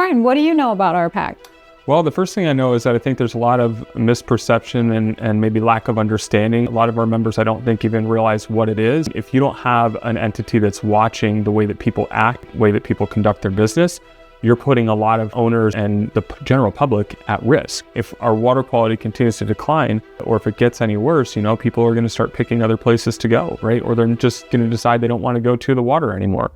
Brian, what do you know about RPAC? Well, the first thing I know is that I think there's a lot of misperception and maybe lack of understanding. A lot of our members, I don't think, even realize what it is. If you don't have an entity that's watching the way that people act, the way that people conduct their business, you're putting a lot of owners and the general public at risk. If our water quality continues to decline, or if it gets any worse, people are going to start picking other places to go, right? Or they're just going to decide they don't want to go to the water anymore.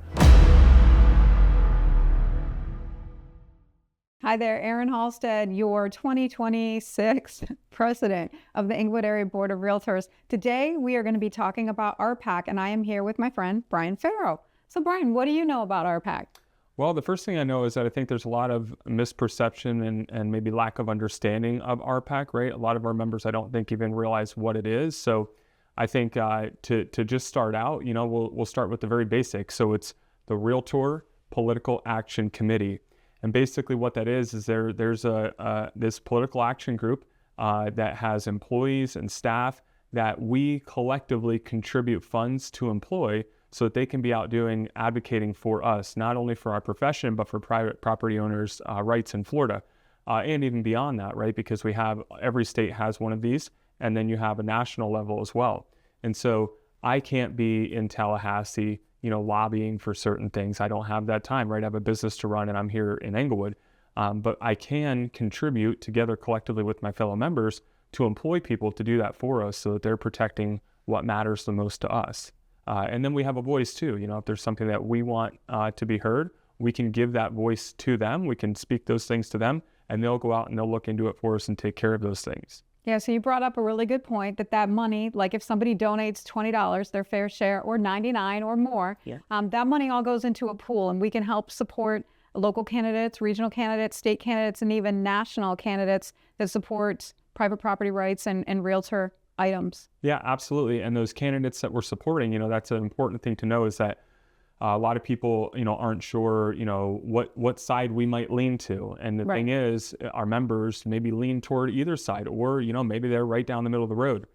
Hi there, Erin Halstead, your 2026 president of the Inglewood Area Board of Realtors. Today, we are going to be talking about RPAC, and I am here with my friend, Brian Faro. So Brian, what do you know about RPAC? Well, the first thing I know is that I think there's a lot of misperception and maybe lack of understanding of RPAC, right? A lot of our members, I don't think, even realize what it is. So I think to just start out, we'll start with the very basics. So it's the Realtor Political Action Committee. And basically what that is there's this political action group that has employees and staff that we collectively contribute funds to employ so that they can be out advocating for us, not only for our profession, but for private property owners' rights in Florida, and even beyond that, right? Because every state has one of these, and then you have a national level as well. And so I can't be in Tallahassee, lobbying for certain things. I don't have that time, right? I have a business to run and I'm here in Englewood. But I can contribute together collectively with my fellow members to employ people to do that for us so that they're protecting what matters the most to us. And then we have a voice too. If there's something that we want to be heard, we can give that voice to them. We can speak those things to them and they'll go out and they'll look into it for us and take care of those things. Yeah, so you brought up a really good point that money, like if somebody donates $20, their fair share, or $99 or more, that money all goes into a pool and we can help support local candidates, regional candidates, state candidates, and even national candidates that support private property rights and realtor items. Yeah, absolutely. And those candidates that we're supporting, that's an important thing to know is that a lot of people, aren't sure, what side we might lean to. And the thing is, our members maybe lean toward either side, or, maybe they're right down the middle of the road.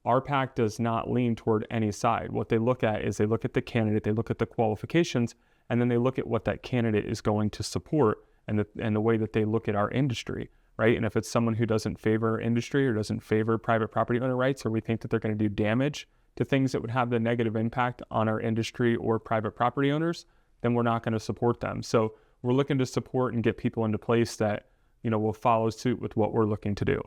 RPAC does not lean toward any side. What they look at is they look at the candidate, they look at the qualifications, and then they look at what that candidate is going to support and the way that they look at our industry, right? And if it's someone who doesn't favor industry or doesn't favor private property owner rights, or we think that they're going to do damage to things that would have the negative impact on our industry or private property owners, then we're not going to support them. So we're looking to support and get people into place that, will follow suit with what we're looking to do.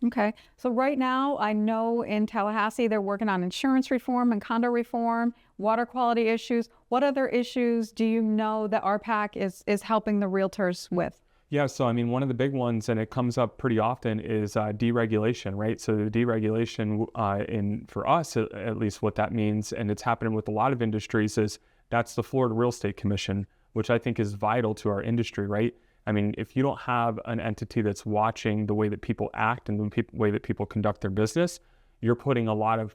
Okay. So right now, I know in Tallahassee, they're working on insurance reform and condo reform, water quality issues. What other issues do you know that RPAC is helping the realtors with? Yeah, so one of the big ones, and it comes up pretty often, is deregulation, right? So the deregulation, for us, at least what that means, and it's happening with a lot of industries, is that's the Florida Real Estate Commission, which I think is vital to our industry, right? If you don't have an entity that's watching the way that people act and the way that people conduct their business, you're putting a lot of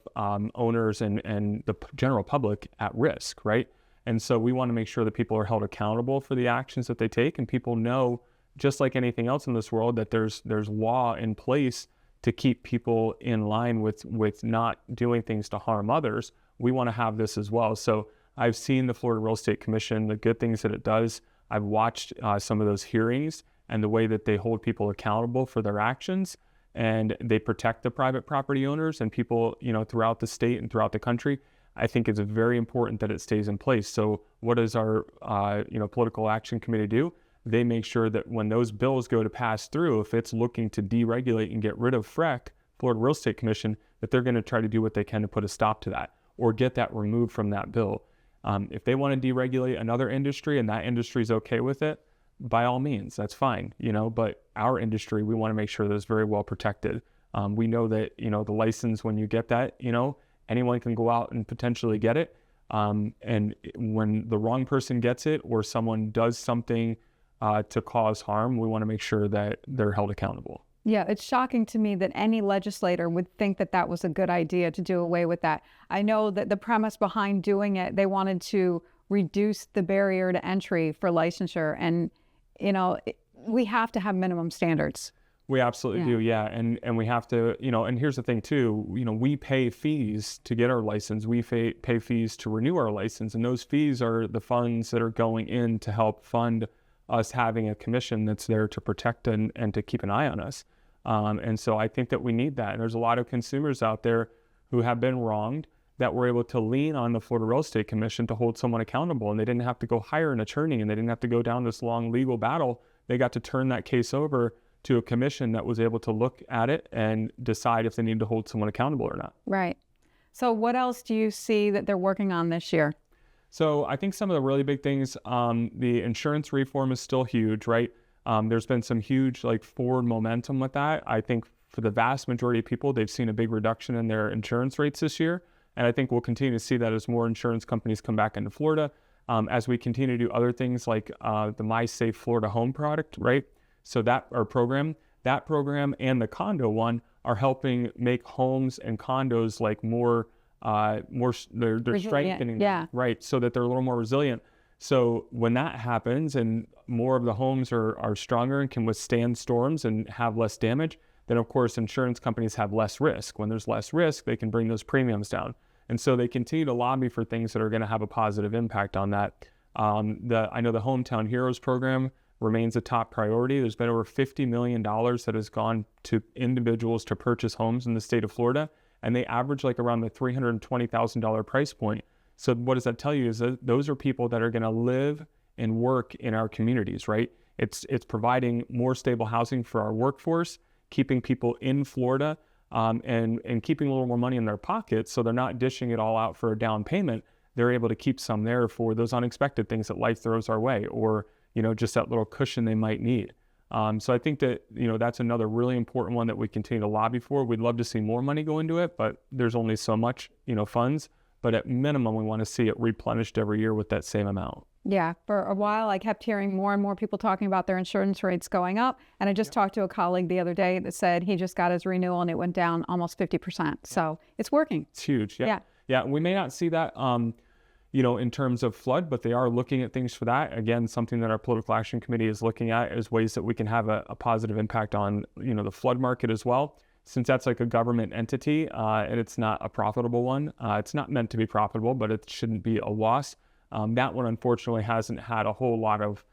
owners and the general public at risk, right? And so we want to make sure that people are held accountable for the actions that they take, and people know, just like anything else in this world, that there's law in place to keep people in line with not doing things to harm others. We want to have this as well. So I've seen the Florida Real Estate Commission, the good things that it does. I've watched some of those hearings and the way that they hold people accountable for their actions, and they protect the private property owners and people, throughout the state and throughout the country. I think it's very important that it stays in place. So what does our political action committee do? They make sure that when those bills go to pass through, if it's looking to deregulate and get rid of FREC, Florida Real Estate Commission, that they're going to try to do what they can to put a stop to that or get that removed from that bill. If they want to deregulate another industry and that industry is okay with it, by all means, that's fine, but our industry, we want to make sure that it's very well protected. We know that, the license, when you get that, anyone can go out and potentially get it. And when the wrong person gets it or someone does something to cause harm, we want to make sure that they're held accountable. Yeah, it's shocking to me that any legislator would think that was a good idea to do away with that. I know that the premise behind doing it, they wanted to reduce the barrier to entry for licensure. And, we have to have minimum standards. We absolutely do, yeah. And we have to, and here's the thing too, we pay fees to get our license. We pay fees to renew our license. And those fees are the funds that are going in to help fund us having a commission that's there to protect and to keep an eye on us. And so I think that we need that. And there's a lot of consumers out there who have been wronged that were able to lean on the Florida Real Estate Commission to hold someone accountable. And they didn't have to go hire an attorney, and they didn't have to go down this long legal battle. They got to turn that case over to a commission that was able to look at it and decide if they need to hold someone accountable or not. Right. So what else do you see that they're working on this year? So I think some of the really big things, the insurance reform is still huge, right? There's been some huge forward momentum with that. I think for the vast majority of people, they've seen a big reduction in their insurance rates this year. And I think we'll continue to see that as more insurance companies come back into Florida, as we continue to do other things like the My Safe Florida Home product, right? So that program and the condo one are helping make homes and condos more they're strengthening them, right? So that they're a little more resilient. So when that happens and more of the homes are stronger and can withstand storms and have less damage, then of course insurance companies have less risk. When there's less risk, they can bring those premiums down. And so they continue to lobby for things that are going to have a positive impact on that. I know the Hometown Heroes program remains a top priority. There's been over $50 million that has gone to individuals to purchase homes in the state of Florida, and they average around the $320,000 price point. So what does that tell you is that those are people that are going to live and work in our communities, right? It's providing more stable housing for our workforce, keeping people in Florida, and keeping a little more money in their pockets, so they're not dishing it all out for a down payment. They're able to keep some there for those unexpected things that life throws our way, or just that little cushion they might need. So I think that that's another really important one that we continue to lobby for. We'd love to see more money go into it, but there's only so much funds. But at minimum, we want to see it replenished every year with that same amount. Yeah, for a while, I kept hearing more and more people talking about their insurance rates going up. And I just talked to a colleague the other day that said he just got his renewal and it went down almost 50%. So it's working. It's huge. Yeah. We may not see that, in terms of flood, but they are looking at things for that. Again, something that our political action committee is looking at is ways that we can have a positive impact on, the flood market as well. Since that's a government entity and it's not a profitable one, it's not meant to be profitable, but it shouldn't be a loss. That one, unfortunately, hasn't had a whole lot of,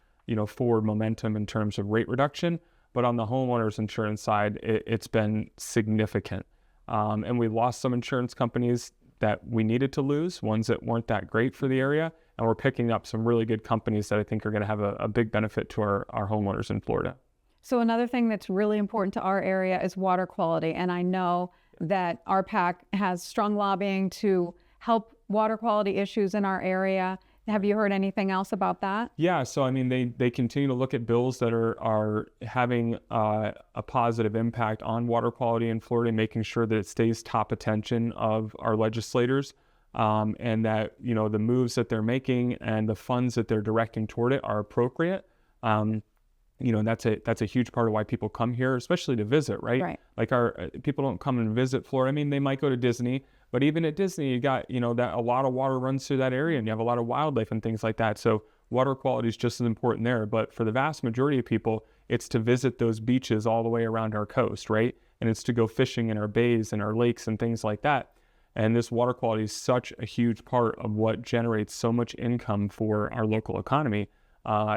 forward momentum in terms of rate reduction. But on the homeowners insurance side, it's been significant. And we lost some insurance companies that we needed to lose, ones that weren't that great for the area. And we're picking up some really good companies that I think are going to have a big benefit to our homeowners in Florida. So another thing that's really important to our area is water quality. And I know that RPAC has strong lobbying to help water quality issues in our area. Have you heard anything else about that? Yeah, so they continue to look at bills that are having a positive impact on water quality in Florida, making sure that it stays top attention of our legislators, and that the moves that they're making and the funds that they're directing toward it are appropriate. That's a huge part of why people come here, especially to visit, right? Right. Our people don't come and visit Florida. They might go to Disney, but even at Disney, you got, that a lot of water runs through that area and you have a lot of wildlife and things like that. So water quality is just as important there. But for the vast majority of people, it's to visit those beaches all the way around our coast, right? And it's to go fishing in our bays and our lakes and things like that. And this water quality is such a huge part of what generates so much income for our local economy.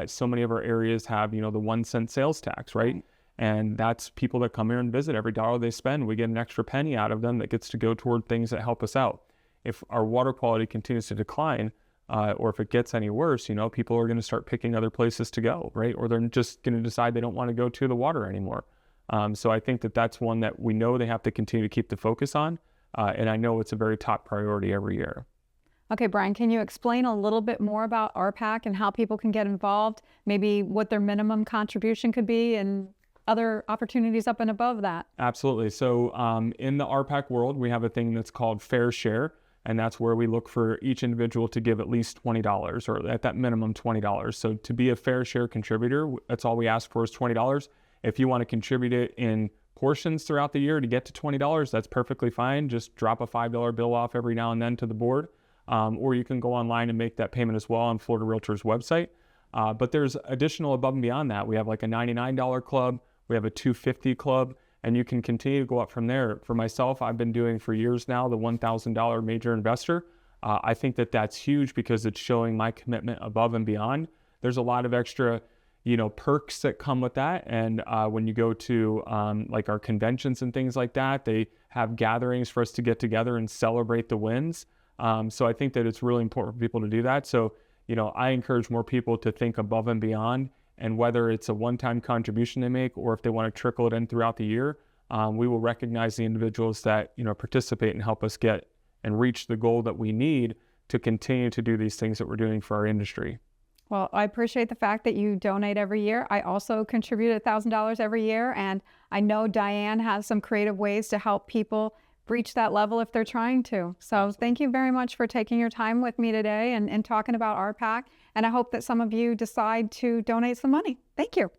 So many of our areas have, the 1 cent sales tax, right? And that's people that come here and visit. Every dollar they spend, we get an extra penny out of them that gets to go toward things that help us out. If our water quality continues to decline, or if it gets any worse, people are going to start picking other places to go, right? Or they're just going to decide they don't want to go to the water anymore. So I think that that's one that we know they have to continue to keep the focus on. And I know it's a very top priority every year. Okay, Brian, can you explain a little bit more about RPAC and how people can get involved? Maybe what their minimum contribution could be and other opportunities up and above that? Absolutely. So in the RPAC world, we have a thing that's called Fair Share, and that's where we look for each individual to give at least $20, or at that minimum $20. So to be a Fair Share contributor, that's all we ask for is $20. If you want to contribute it in portions throughout the year to get to $20, that's perfectly fine. Just drop a $5 bill off every now and then to the board. Or you can go online and make that payment as well on Florida Realtors website. But there's additional above and beyond that. We have a $99 club, we have a $250 club, and you can continue to go up from there. For myself, I've been doing for years now the $1,000 major investor. I think that that's huge because it's showing my commitment above and beyond. There's a lot of extra, perks that come with that. And when you go to like our conventions and things like that, they have gatherings for us to get together and celebrate the wins. So I think that it's really important for people to do that. So, I encourage more people to think above and beyond, and whether it's a one-time contribution they make or if they want to trickle it in throughout the year, we will recognize the individuals that, participate and help us get and reach the goal that we need to continue to do these things that we're doing for our industry. Well, I appreciate the fact that you donate every year. I also contribute $1,000 every year, and I know Diane has some creative ways to help people reach that level if they're trying to. So thank you very much for taking your time with me today and talking about RPAC. And I hope that some of you decide to donate some money. Thank you.